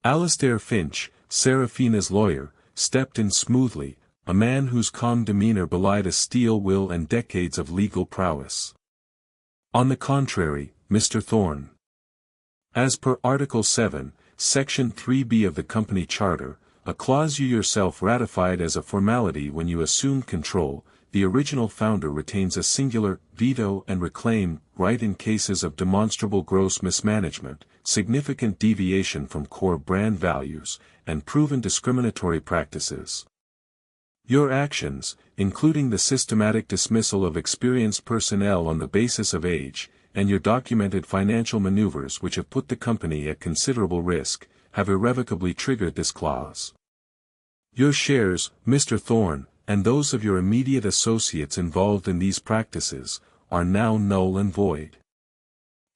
Alistair Finch, Serafina's lawyer, stepped in smoothly, a man whose calm demeanor belied a steel will and decades of legal prowess. On the contrary, Mr. Thorn. As per Article 7, Section 3B of the company charter, a clause you yourself ratified as a formality when you assumed control, the original founder retains a singular veto and reclaim right in cases of demonstrable gross mismanagement, significant deviation from core brand values, and proven discriminatory practices. Your actions, including the systematic dismissal of experienced personnel on the basis of age, and your documented financial maneuvers which have put the company at considerable risk, have irrevocably triggered this clause. Your shares, Mr. Thorn, and those of your immediate associates involved in these practices, are now null and void.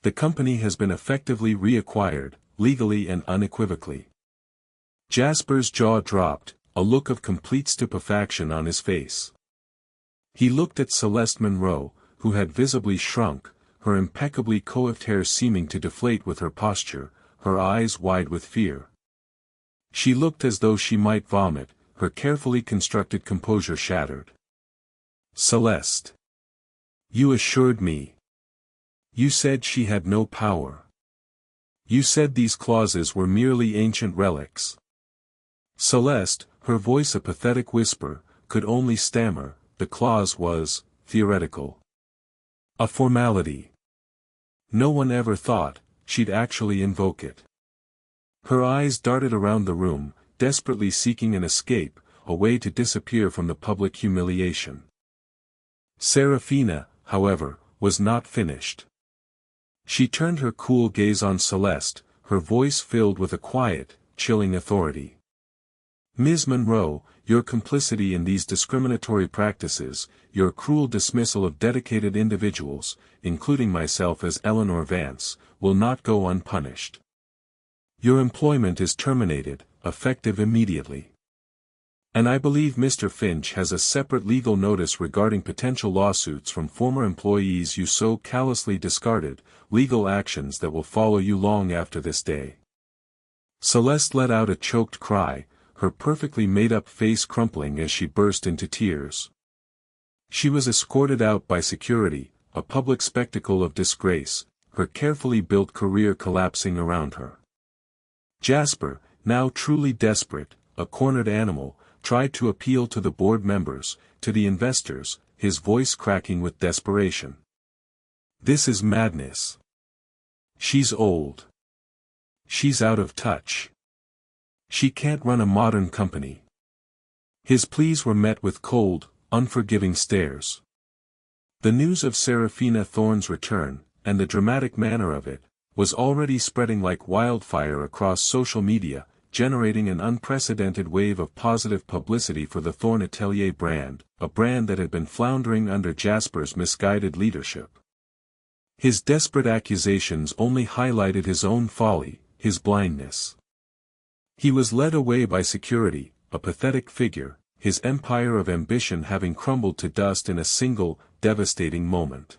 The company has been effectively reacquired, legally and unequivocally. Jasper's jaw dropped, a look of complete stupefaction on his face. He looked at Celeste Monroe, who had visibly shrunk, her impeccably coiffed hair seeming to deflate with her posture, her eyes wide with fear. She looked as though she might vomit, her carefully constructed composure shattered. Celeste. You assured me. You said she had no power. You said these clauses were merely ancient relics. Celeste, her voice a pathetic whisper, could only stammer, the clause was, theoretical. A formality. No one ever thought, she'd actually invoke it. Her eyes darted around the room, desperately seeking an escape, a way to disappear from the public humiliation. Serafina, however, was not finished. She turned her cool gaze on Celeste, her voice filled with a quiet, chilling authority. Ms. Monroe, your complicity in these discriminatory practices, your cruel dismissal of dedicated individuals, including myself as Eleanor Vance, will not go unpunished. Your employment is terminated, effective immediately. And I believe Mr. Finch has a separate legal notice regarding potential lawsuits from former employees you so callously discarded, legal actions that will follow you long after this day. Celeste let out a choked cry, her perfectly made-up face crumpling as she burst into tears. She was escorted out by security, a public spectacle of disgrace, her carefully built career collapsing around her. Jasper, now truly desperate, a cornered animal, tried to appeal to the board members, to the investors, his voice cracking with desperation. This is madness. She's old. She's out of touch. She can't run a modern company. His pleas were met with cold, unforgiving stares. The news of Serafina Thorne's return, and the dramatic manner of it, was already spreading like wildfire across social media, generating an unprecedented wave of positive publicity for the Thorne Atelier brand, a brand that had been floundering under Jasper's misguided leadership. His desperate accusations only highlighted his own folly, his blindness. He was led away by security, a pathetic figure, his empire of ambition having crumbled to dust in a single, devastating moment.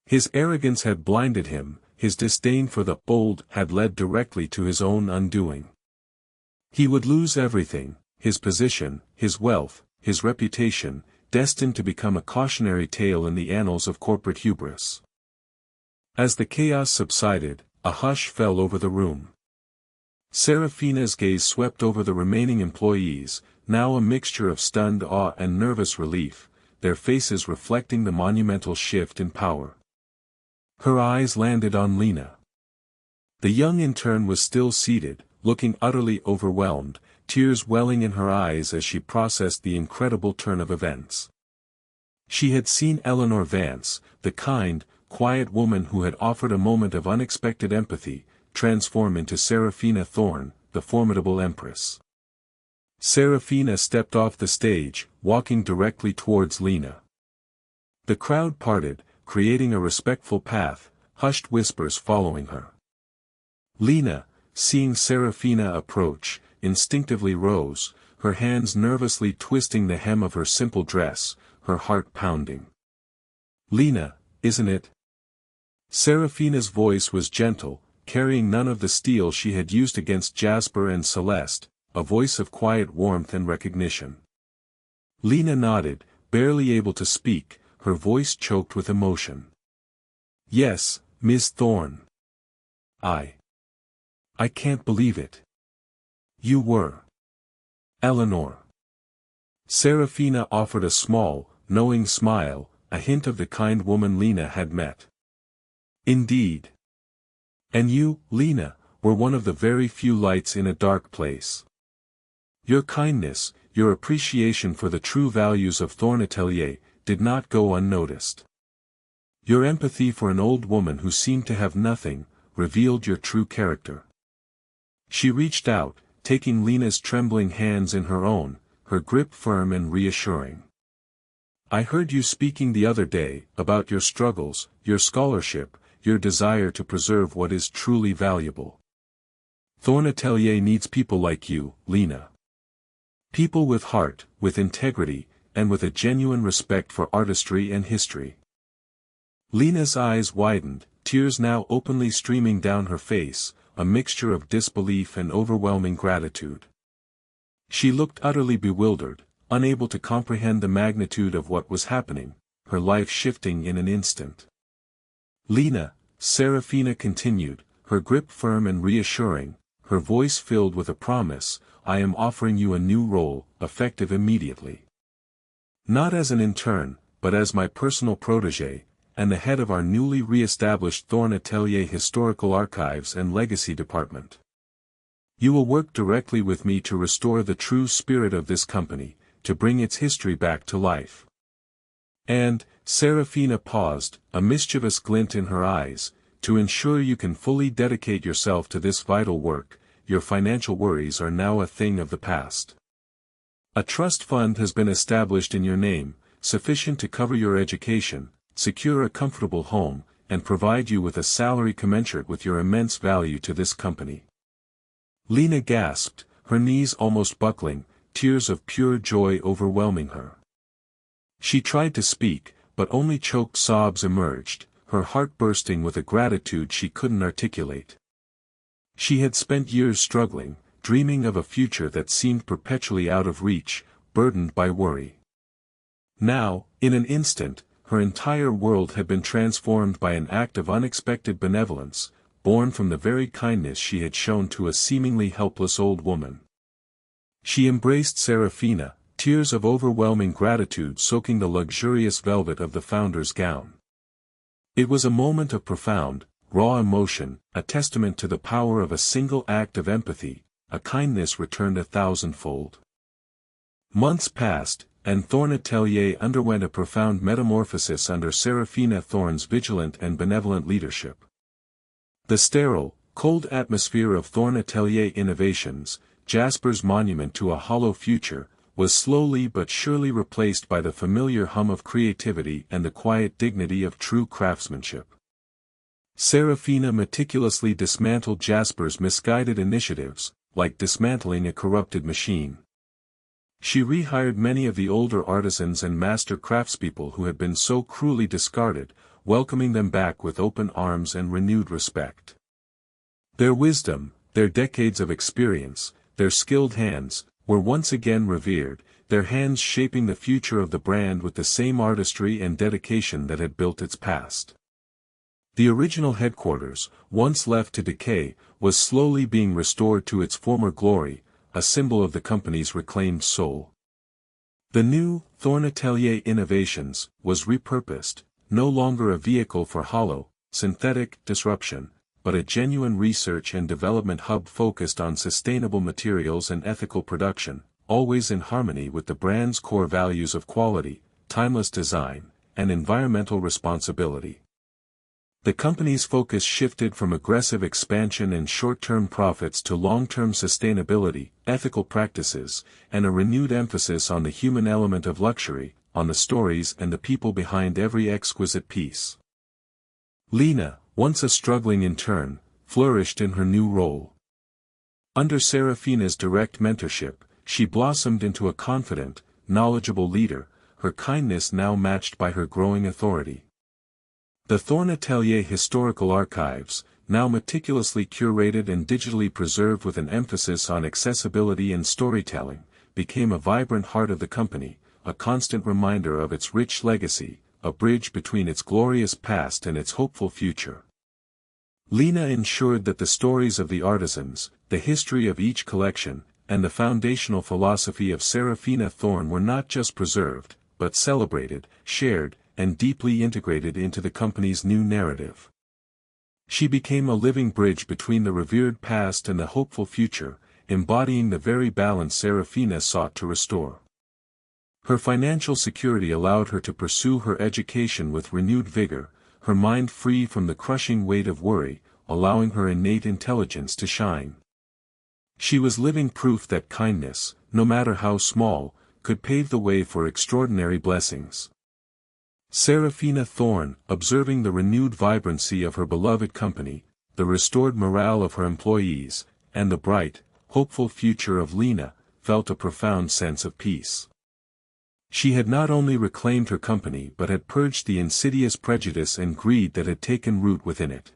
His arrogance had blinded him, his disdain for the old had led directly to his own undoing. He would lose everything, his position, his wealth, his reputation, destined to become a cautionary tale in the annals of corporate hubris. As the chaos subsided, a hush fell over the room. Serafina's gaze swept over the remaining employees, now a mixture of stunned awe and nervous relief, their faces reflecting the monumental shift in power. Her eyes landed on Lena. The young intern was still seated, looking utterly overwhelmed, tears welling in her eyes as she processed the incredible turn of events. She had seen Eleanor Vance, the kind, quiet woman who had offered a moment of unexpected empathy, transform into Serafina Thorne, the formidable empress. Serafina stepped off the stage, walking directly towards Lena. The crowd parted, creating a respectful path, hushed whispers following her. Lena, seeing Serafina approach, instinctively rose, her hands nervously twisting the hem of her simple dress, her heart pounding. "Lena, isn't it?" Serafina's voice was gentle, carrying none of the steel she had used against Jasper and Celeste, a voice of quiet warmth and recognition. Lena nodded, barely able to speak, her voice choked with emotion. "Yes, Miss Thorne. I can't believe it. You were Eleanor." Serafina offered a small, knowing smile, a hint of the kind woman Lena had met. "Indeed. And you, Lena, were one of the very few lights in a dark place. Your kindness, your appreciation for the true values of Thorne Atelier, did not go unnoticed. Your empathy for an old woman who seemed to have nothing, revealed your true character." She reached out, taking Lena's trembling hands in her own, her grip firm and reassuring. "I heard you speaking the other day, about your struggles, your scholarship, your desire to preserve what is truly valuable. Thorne Atelier needs people like you, Lena. People with heart, with integrity, and with a genuine respect for artistry and history." Lena's eyes widened, tears now openly streaming down her face, a mixture of disbelief and overwhelming gratitude. She looked utterly bewildered, unable to comprehend the magnitude of what was happening, her life shifting in an instant. "Lena," Serafina continued, her grip firm and reassuring, her voice filled with a promise, "I am offering you a new role, effective immediately. Not as an intern, but as my personal protégé, and the head of our newly re-established Thorn Atelier Historical Archives and Legacy Department. You will work directly with me to restore the true spirit of this company, to bring its history back to life." And, Serafina paused, a mischievous glint in her eyes, "to ensure you can fully dedicate yourself to this vital work, your financial worries are now a thing of the past. A trust fund has been established in your name, sufficient to cover your education, secure a comfortable home, and provide you with a salary commensurate with your immense value to this company." Lena gasped, her knees almost buckling, tears of pure joy overwhelming her. She tried to speak, but only choked sobs emerged, her heart bursting with a gratitude she couldn't articulate. She had spent years struggling, dreaming of a future that seemed perpetually out of reach, burdened by worry. Now, in an instant, her entire world had been transformed by an act of unexpected benevolence, born from the very kindness she had shown to a seemingly helpless old woman. She embraced Serafina, tears of overwhelming gratitude soaking the luxurious velvet of the founder's gown. It was a moment of profound, raw emotion, a testament to the power of a single act of empathy, a kindness returned 1,000-fold. Months passed, and Thorn Atelier underwent a profound metamorphosis under Serafina Thorn's vigilant and benevolent leadership. The sterile, cold atmosphere of Thorn Atelier Innovations, Jasper's monument to a hollow future, was slowly but surely replaced by the familiar hum of creativity and the quiet dignity of true craftsmanship. Serafina meticulously dismantled Jasper's misguided initiatives, like dismantling a corrupted machine. She rehired many of the older artisans and master craftspeople who had been so cruelly discarded, welcoming them back with open arms and renewed respect. Their wisdom, their decades of experience, their skilled hands, were once again revered, their hands shaping the future of the brand with the same artistry and dedication that had built its past. The original headquarters, once left to decay, was slowly being restored to its former glory, a symbol of the company's reclaimed soul. The new, Thorn Atelier Innovations, was repurposed, no longer a vehicle for hollow, synthetic disruption, but a genuine research and development hub focused on sustainable materials and ethical production, always in harmony with the brand's core values of quality, timeless design, and environmental responsibility. The company's focus shifted from aggressive expansion and short-term profits to long-term sustainability, ethical practices, and a renewed emphasis on the human element of luxury, on the stories and the people behind every exquisite piece. Lena, once a struggling intern, flourished in her new role. Under Serafina's direct mentorship, she blossomed into a confident, knowledgeable leader, her kindness now matched by her growing authority. The Thorn Atelier Historical Archives, now meticulously curated and digitally preserved with an emphasis on accessibility and storytelling, became a vibrant heart of the company, a constant reminder of its rich legacy, a bridge between its glorious past and its hopeful future. Lena ensured that the stories of the artisans, the history of each collection, and the foundational philosophy of Serafina Thorn were not just preserved, but celebrated, shared, and deeply integrated into the company's new narrative. She became a living bridge between the revered past and the hopeful future, embodying the very balance Serafina sought to restore. Her financial security allowed her to pursue her education with renewed vigor, her mind free from the crushing weight of worry, allowing her innate intelligence to shine. She was living proof that kindness, no matter how small, could pave the way for extraordinary blessings. Serafina Thorn, observing the renewed vibrancy of her beloved company, the restored morale of her employees, and the bright, hopeful future of Lena, felt a profound sense of peace. She had not only reclaimed her company but had purged the insidious prejudice and greed that had taken root within it.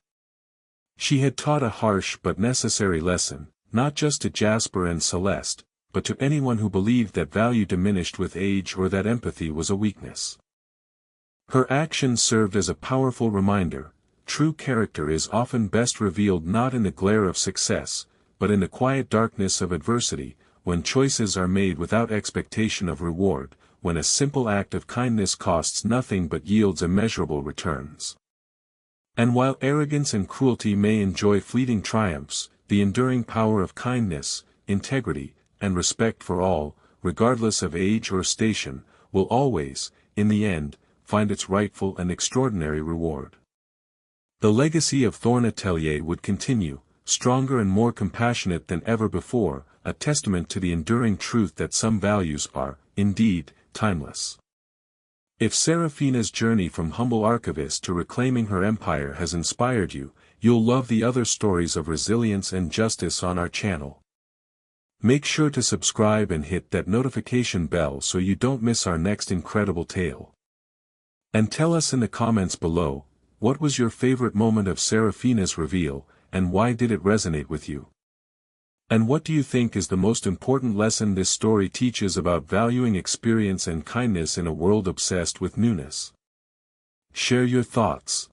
She had taught a harsh but necessary lesson, not just to Jasper and Celeste, but to anyone who believed that value diminished with age or that empathy was a weakness. Her actions served as a powerful reminder, true character is often best revealed not in the glare of success, but in the quiet darkness of adversity, when choices are made without expectation of reward, when a simple act of kindness costs nothing but yields immeasurable returns. And while arrogance and cruelty may enjoy fleeting triumphs, the enduring power of kindness, integrity, and respect for all, regardless of age or station, will always, in the end, find its rightful and extraordinary reward. The legacy of Thorn Atelier would continue, stronger and more compassionate than ever before, a testament to the enduring truth that some values are, indeed, timeless. If Serafina's journey from humble archivist to reclaiming her empire has inspired you, you'll love the other stories of resilience and justice on our channel. Make sure to subscribe and hit that notification bell so you don't miss our next incredible tale. And tell us in the comments below, what was your favorite moment of Serafina's reveal, and why did it resonate with you? And what do you think is the most important lesson this story teaches about valuing experience and kindness in a world obsessed with newness? Share your thoughts.